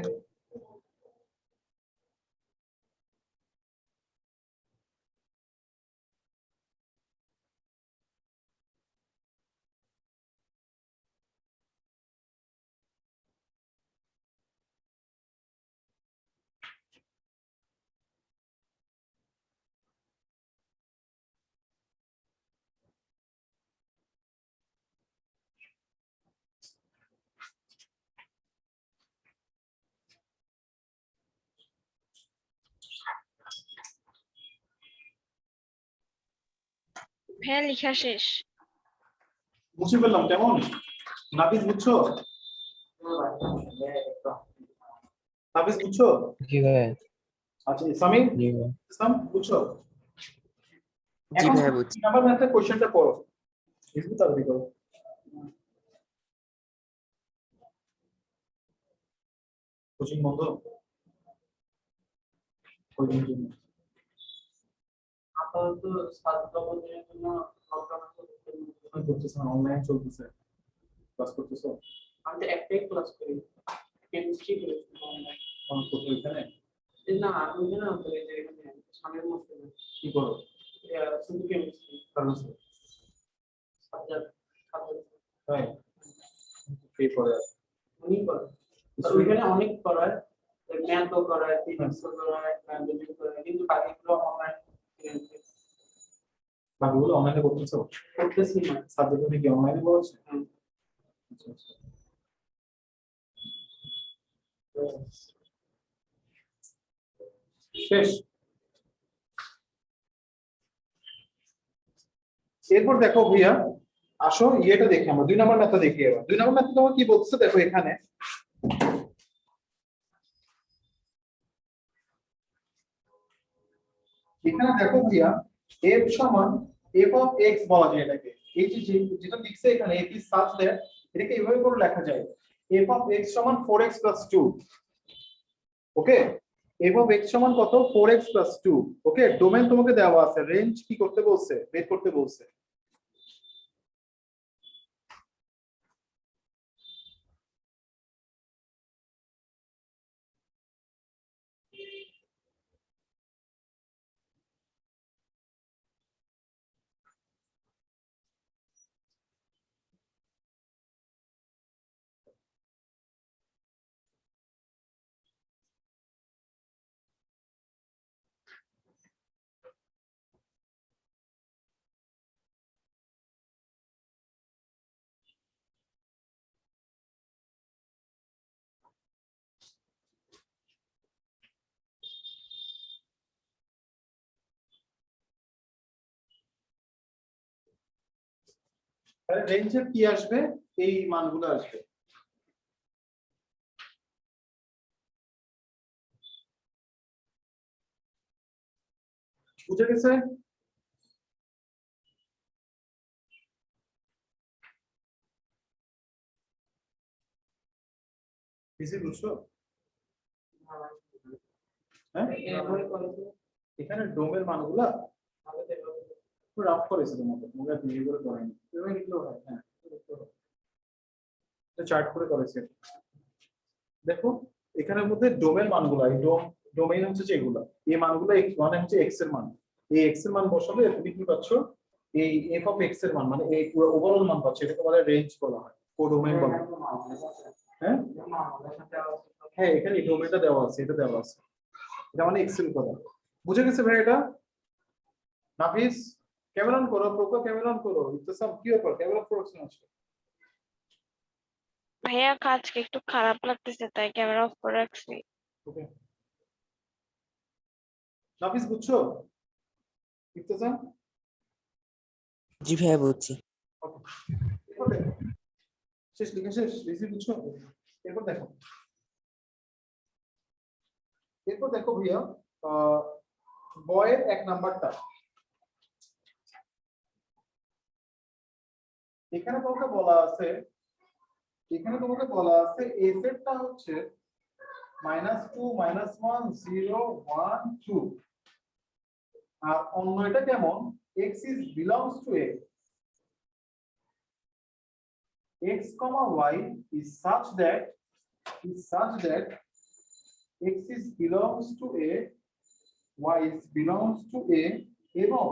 Speaker 2: ভাইয়া লেখা শেষ।
Speaker 1: বুঝে ফেললাম কেমন? নাফিস বুঝছো? নাফিস বুঝছো?
Speaker 5: জি ভাইয়া।
Speaker 1: আচ্ছা ইসলামী
Speaker 5: জি ভাইয়া।
Speaker 1: ইসলাম বুঝছো?
Speaker 3: জি
Speaker 1: এখন
Speaker 3: ভাইয়া বুঝছি।
Speaker 1: নাম্বার ম্যাথের কোশ্চেনটা করো। একটু তাড়াতাড়ি করো। কোচিং বন্ধ? ওই দিন জন্য।
Speaker 6: আপাতত ছাত্রদের জন্য লকডাউন
Speaker 1: করতেছে অনলাইন চলতেছে। ক্লাস করতেছো?
Speaker 6: আমি তো একটাই ক্লাস করি, কেমিস্ট্রি করি অনলাইন।
Speaker 1: অন করতে এখানে
Speaker 6: না আমি না তো এই যে এখানে সামনের মধ্যে
Speaker 1: কি করো?
Speaker 6: শুধু কেমিস্ট্রি
Speaker 1: কারণ
Speaker 6: সাবজেক্ট সাবজেক্ট
Speaker 1: তাই পে করে
Speaker 6: উনি করেন। আর ওইখানে অনেক করায়, ম্যাথও করায়, ফিজিক্সও করায়, বায়োলজি করায়, কিন্তু বাকিগুলো অনলাইন
Speaker 1: বাকিগুলো অনলাইনে করতেছো?
Speaker 6: করতেছি না।
Speaker 1: সাবজেক্ট কি অনলাইনে পড়াচ্ছে? আচ্ছা আচ্ছা। শেষ। এরপর দেখো ভাইয়া, আসো ইয়েটা দেখি আমরা 2 নাম্বার ম্যাথটা দেখি। এবার 2 নাম্বার ম্যাথ তোমার কি বলছে দেখো এখানে। এখানে দেখো ভাইয়া f সমান f অফ x বলা যায় এটাকে। এই যে যেটা লিখছে এখানে it is such that এটাকে এইভাবে করে লেখা যায় f অফ x সমান 4x 2। Okay, f of x সমান কত? 4x 2। ওকে, ডোমেন তোমাকে দেওয়া আছে, রেঞ্জ কি করতে বলছে? বের করতে বলছে। তাহলে রেঞ্জের কি আসবে? এই মানগুলো আসবে। বুঝে গেছে? বেশি বুঝছো? হ্যাঁ,
Speaker 6: এভাবে করে তো
Speaker 1: এখানে ডোমের মানগুলা
Speaker 6: ভালো দেবে।
Speaker 1: রাফ করেছে তোমাদের, তোমরা বিয়ে করে করেনি। এভাবে লিখলেও হয়। হ্যাঁ, এটা চার্ট করে করেছে। দেখো এখানের মধ্যে ডোমের মানগুলো, এই ডোমেইন হচ্ছে যেগুলো, এই মানগুলো মানে হচ্ছে x এর মান। এই x এর মান বসালে তুমি কি পাচ্ছ? এই f অফ x এর মান, মানে এই পুরো ওভারঅল মান পাচ্ছ। এটাকে বলে রেঞ্জ বলা হয়, কোডোমেইন বলা হয়। হ্যাঁ হ্যাঁ, এখানে এই ডোমেইনটা দেওয়া আছে, এটা দেওয়া আছে। এটা মানে x এর কথা। বুঝে গেছে ভাই এটা? নাফিস ক্যামেরা অন করো, প্রোকো ক্যামেরা অন করো। ইত্তেসাম কি ব্যাপার, ক্যামেরা প্রোডাকশন আছে?
Speaker 2: ভাইয়া আজকে একটু খারাপ লাগতেছে তাই ক্যামেরা অফ করে রাখছি।
Speaker 1: ওকে, নাফিস বুঝছো? ইত্তেসাম
Speaker 3: জি ভাইয়া বুঝছি।
Speaker 1: ওকে, এরপর দেখো শেষ, লিখে শেষ, রিসিভ বুঝছো? এরপর দেখো এরপর দেখো ভাইয়া বয়ের 1 নাম্বারটা, এখানে তোমাকে বলা আছে এ সেটটা হচ্ছে -2 -1 0 1 2, আর অন্য এটা কেমন x is belongs to a, x, y is such that x is belongs to a, y is belongs to a এবং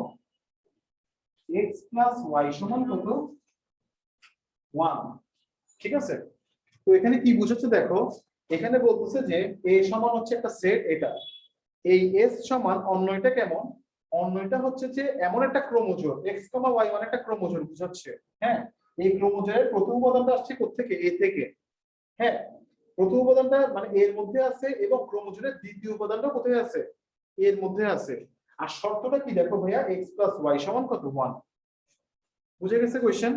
Speaker 1: x plus y সমান কত 1। ঠিক আছে, তো এখানে কি বুঝাচ্ছে দেখো, এখানে বলতেছে যে a সমান হচ্ছে একটা সেট, এটা এই s সমান অন্য এটা কেমন, অন্য এটা হচ্ছে যে এমন একটা ক্রোমোজোম x, y মানে একটা ক্রোমোজোম বুঝাচ্ছে। হ্যাঁ, এই ক্রোমোজোমের প্রথম উপাদানটা আসছে কোথা থেকে, a থেকে। হ্যাঁ, প্রথম উপাদানটা মানে এর মধ্যে আছে এবং ক্রোমোজোমের দ্বিতীয় উপাদানটা কোথায় আছে, এর মধ্যে আছে। আর শর্তটা কি দেখো ভাইয়া, x plus y সমান কত 1। বুঝে গেছে কোশ্চেন?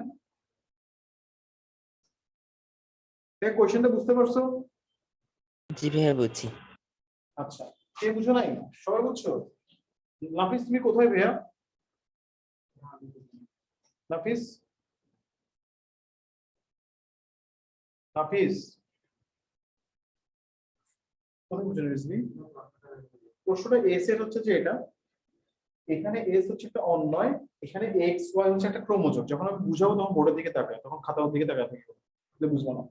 Speaker 1: এই কোশ্চেনটা বুঝতে পারছো?
Speaker 3: জি ভাইয়া বুঝছি।
Speaker 1: আচ্ছা, কে বুঝো নাই? সবাই বুঝছো? নাফিস তুমি কোথায় ভাইয়া? নাফিস, নাফিস কোথায় বুঝো না? প্রশ্নটা এস এর হচ্ছে যে এটা, এখানে এস হচ্ছে একটা অন্যয়, এখানে এক্স ওয়াই হচ্ছে একটা ক্রোমোজোম। যখন আমি বুঝাবো তখন বোর্ডের দিকে তাকায়, তখন খাতার দিকে তাকায় থাকবে, তাহলে বুঝবো না।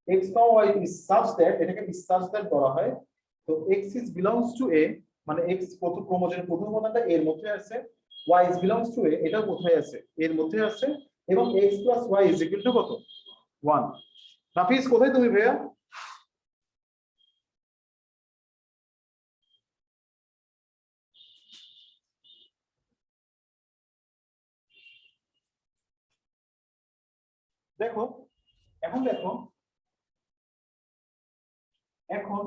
Speaker 1: X Y is such that, এটাকে ইজ সাচ দ্যাট বলা হয়। তো X is belongs to A, মানে এক্স প্রথম ক্রোমোজোমের প্রথম উপাদানটা এর মধ্যে আছে, Y is belongs to A এটা কোথায় আছে, এর মধ্যে আছে, এবং X plus Y is equal to কত 1। নাফিস কোথায় তুমি ভাইয়া? দেখো এখন দেখো, এখন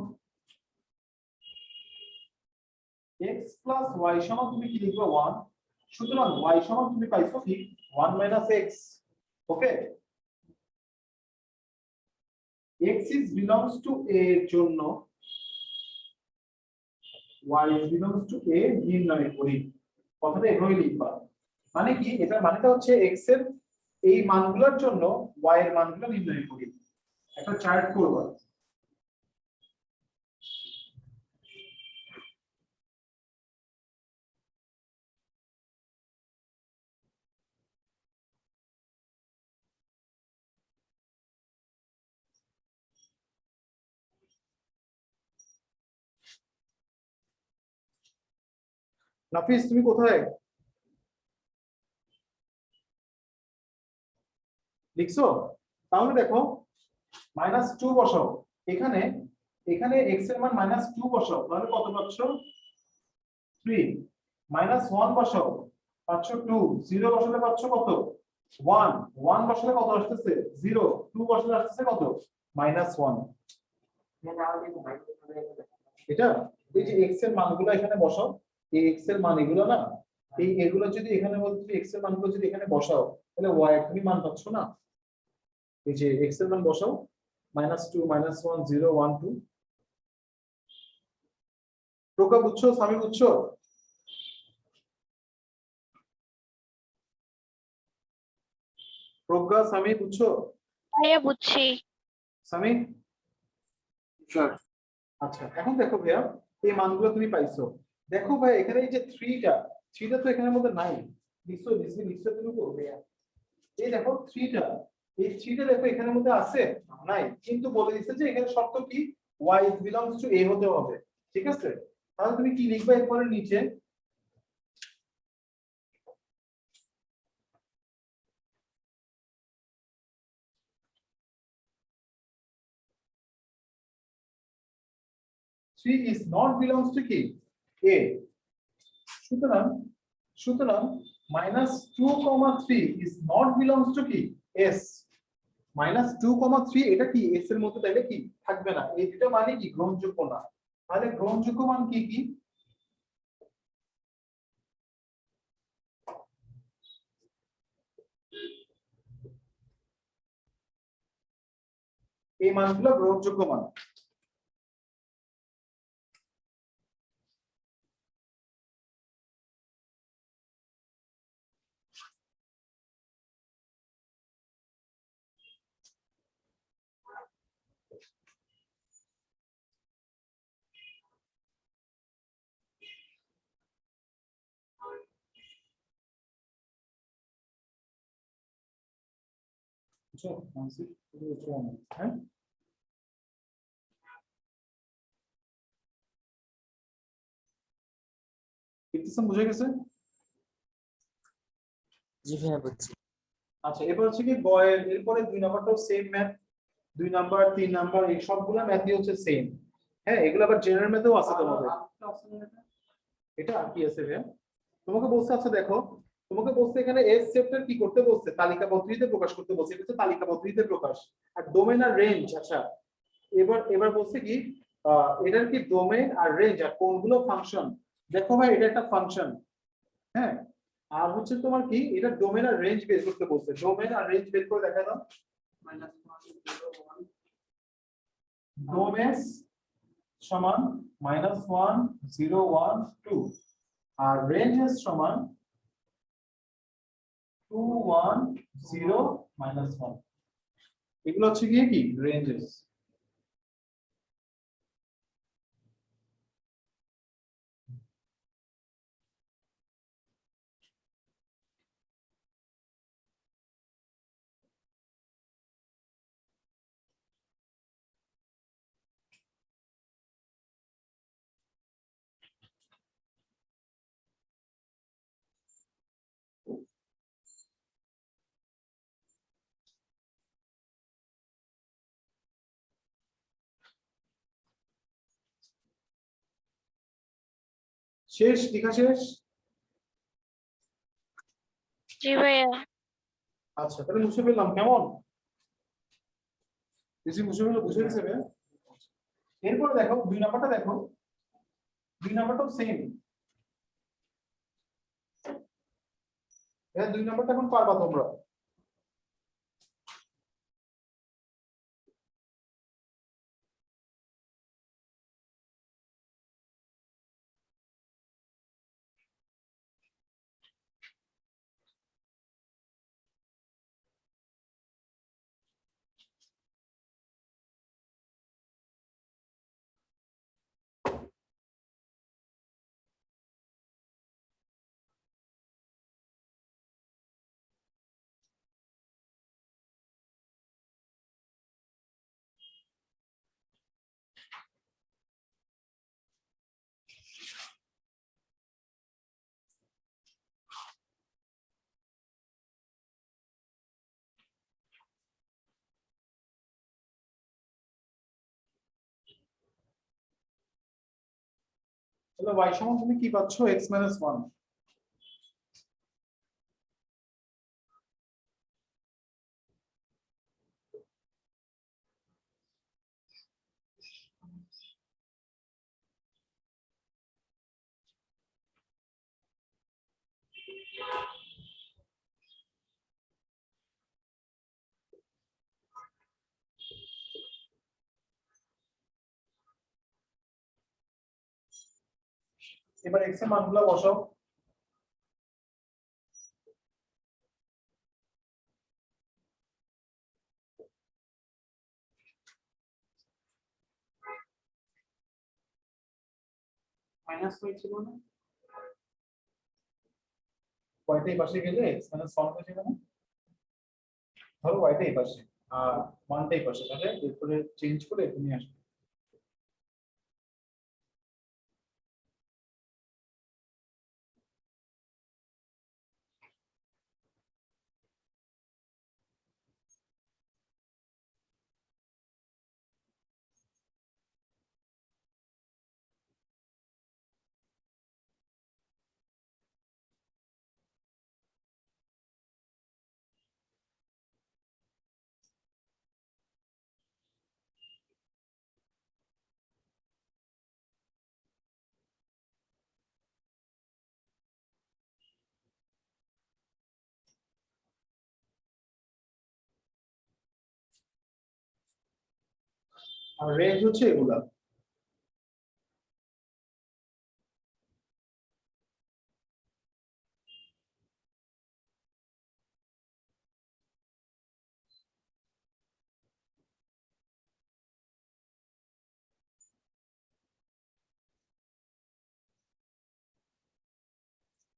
Speaker 1: x plus y সমান তুমি কি লিখবে 1, সুতরাং y সমান তুমি পাইছো কি 1 minus x। Okay, x is belongs to a এর জন্য y is belongs to a নির্ণয় করি, কথাটা এভাবে লিখবা। মানে কি, এটা মানেটা হচ্ছে x এর এই মানগুলোর জন্য y এর মানগুলো নির্ণয় করি। একটা চার্ট করবা। নাফিস তুমি কোথায় লিখছো? তাহলে দেখো -2 বসাও এখানে, এখানে x এর মান -2 বসাও, তাহলে কত পাচ্ছ 3। -1 বসাও, পাচ্ছ 2। 0 বসালে পাচ্ছ কত 1। 1 বসালে কত আসতেছে 0। 2 বসালে আসতেছে কত -1। এটা এই যে x এর মানগুলো এখানে বসাও, এই x এর মান এগুলো না, এই এগুলো যদি এখানে বলতে x এর মানগুলো যদি এখানে বসাও, তাহলে y এর তুমি মান পাচ্ছ না। এই যে x এর মান বসাও, -2 -1 0 1 2। প্রজ্ঞা বুঝছো? সামি বুঝছো? প্রজ্ঞা সামি বুঝছো?
Speaker 2: ভাইয়া বুঝছি।
Speaker 1: সামি স্যার। আচ্ছা, এখন দেখো ভাইয়া এই মানগুলো তুমি পাইছো। দেখো ভাই এখানে এই যে 3টা তো এখানের মধ্যে নাই। লিখছো তুমি করবে। এই দেখো 3টা, এই 3টা দেখো এখানের মধ্যে আছে নাই, কিন্তু বলে দিচ্ছে যে এখানে শর্ত কি y belongs to a হতে হবে। ঠিক আছে, তাহলে তুমি কি লিখবে এরপরে নিচে, three is not belongs to কি a, সুতরাং সুতরাং -2, 3 is not belongs to কি s। -2, 3 এটা কি s এর মধ্যে তাইলে কি থাকবে না, এই দুটো মানে কি গ্রহণযোগ্য না। তাহলে গ্রহণযোগ্য মান কি কি, এই মানগুলো গ্রহণযোগ্য মান। বুঝছো? মানসিক বুঝছো না, হ্যাঁ? ইতিসাম বুঝে গেছে?
Speaker 3: জি ভাইয়া বুঝছি।
Speaker 1: আচ্ছা, এবার হচ্ছে কি বয়ের এরপরে 2 নাম্বারটাও সেম ম্যাথ। 2 নাম্বার 3 নাম্বার এই সবগুলো ম্যাথই হচ্ছে সেম। হ্যাঁ, এগুলো আবার জেনারেল ম্যাথেও আছে তোমাদের। এটা আর কি আছে ভাইয়া? তোমাকে বলছে, আচ্ছা দেখো, তোমাকে বলছে এখানে এস সেটটার কি করতে বলছে, তালিকা পদ্ধতিতে প্রকাশ করতে বলছে। এটা হচ্ছে তালিকা পদ্ধতিতে প্রকাশ। আর ডোমেন আর রেঞ্জ, আচ্ছা এবার বলছে কি এটার কি ডোমেন আর রেঞ্জ আর কোনগুলো ফাংশন। দেখো ভাই, এটা একটা ফাংশন। হ্যাঁ, আর হচ্ছে তোমার কি এটা ডোমেন আর রেঞ্জ বের করতে বলছে। ডোমেন আর রেঞ্জ বের করে দেখা দাও। ডোমেন সমান -1 0 1 2 আর রেঞ্জেস সমান 2 1 0 -1। এগুলো হচ্ছে গিয়ে কি রেঞ্জেস। শেষ, লেখা শেষ।
Speaker 2: জি ভাইয়া।
Speaker 1: আচ্ছা, তাহলে মুছে ফেললাম, কেমন? বেশি মুছে ফেললে বুঝে গেছে ভাই। এরপরে দেখো 2 নাম্বারটা দেখো। 2 নাম্বারটাও সেম। হ্যাঁ, 2 নাম্বারটা এখন পারবা তোমরা। তাহলে y সমান তুমি কি পাচ্ছ? x - 1। এবার x এর মানগুলো বসাও।
Speaker 6: মাইনাস হয়েছিল না?
Speaker 1: y টা এই পাশে গেলে x - 1 হয়ে যাবে না? ধরো y টা এই পাশে আর 1 টা এই পাশে, তাহলে এরপরে চেঞ্জ করে তুমি আসবে। আর রেঞ্জ হচ্ছে এগুলা।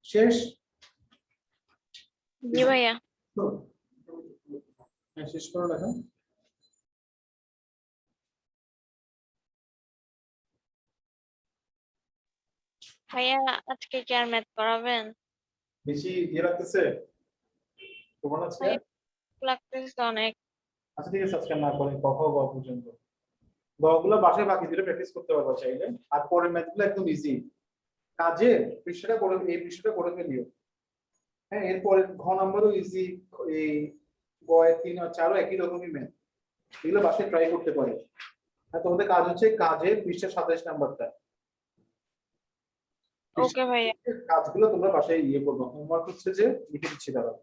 Speaker 1: শেষ।
Speaker 2: জি ভাইয়া।
Speaker 1: হ্যাঁ, শেষ করো লেখা।
Speaker 2: ভাইয়া আজকে কি আর ম্যাথ করাবেন?
Speaker 1: বেশি ইয়ে লাগতেছে তোমার আজকে?
Speaker 2: ভাইয়া লাগতেছে অনেক।
Speaker 1: আচ্ছা ঠিক আছে, আজকে না করে ক খ গ পর্যন্ত। গগুলো বাসায় বাকি দিলে প্র্যাকটিস করতে পারবো চাইলে। আর পরের ম্যাথগুলো একদম ইজি। কাজের পৃষ্ঠাটা করে, এই পৃষ্ঠাটা করে ফেলিও। হ্যাঁ, এরপরে ঘ নম্বরও ইজি। এই গ এর 3 আর 4 একই রকমই ম্যাথ, এগুলো বাসায় ট্রাই করতে পারো। হ্যাঁ, তোমাদের কাজ হচ্ছে কাজের পৃষ্ঠা 27 নাম্বারটা।
Speaker 2: ওকে ভাইয়া।
Speaker 1: কাজগুলো তোমরা বাসায় ইয়ে করবো, হোমওয়ার্ক হচ্ছে যে লিখে দিচ্ছি দাঁড়াও।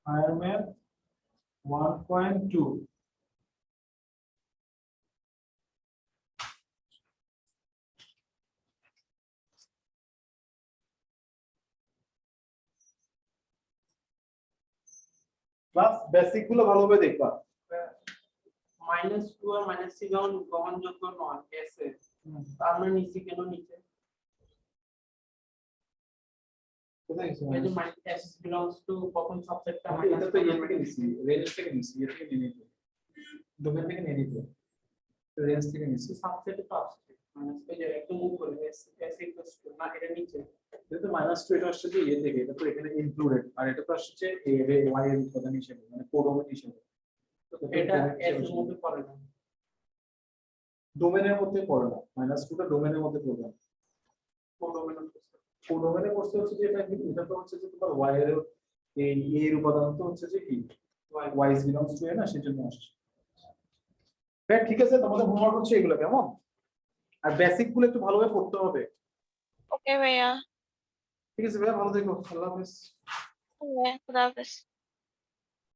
Speaker 1: Higher math 1.2। ক্লাস বেসিক গুলো ভালোভাবে দেখবা।
Speaker 6: -2 আর -3 যখন গ্রহণযোগ্য নয় এসে, আমরা নিচে কেন নিচে?
Speaker 1: কোথায় গেছে?
Speaker 6: এই যে s belongs to প্রথম সাবসেটটা
Speaker 1: এটা তো ইয়ে থেকে নিছি, রেঞ্জ থেকে নিছি, ইয়ে থেকে নিয়ে নিতে, ডোমেন থেকে নিয়ে নিতে, রেঞ্জ থেকে নিছি।
Speaker 6: সাবসেটে তো আসছে মাইনাস এই যে একটু মুভ করে s না এটা নিচে।
Speaker 1: এটা তো -2, এটা আসছে যে ইয়ে থেকে, এটা তো এখানে ইনক্লুডেড, আর এটা তো আসছে এ ওয়াই এর উপাদান হিসেবে, মানে কোডোমেন হিসেবে।
Speaker 6: এটা s এর মধ্যে পড়ে না,
Speaker 1: ডোমেনের মধ্যে পড়ে না, -2টা ডোমেনের মধ্যে পড়বে না। কোডোমেনে পড়ছে হচ্ছে যে এটা কিন্তু, এটা তো হচ্ছে যে তোমার ওয়াই এর এই এর উপাদান তো হচ্ছে যে কি ওয়াই ইজ বিলংস টু এ না, সেজন্য আসছে। হ্যাঁ ঠিক আছে, তোমাদের হোমওয়ার্ক হচ্ছে এগুলো, কেমন? আর বেসিক গুলো একটু ভালোভাবে পড়তে হবে।
Speaker 2: ওকে ভাইয়া।
Speaker 1: ঠিক আছে ভাই, ভালো থেকো, আল্লাহ হাফেজ।
Speaker 2: হ্যাঁ, খুদা হাফেজ।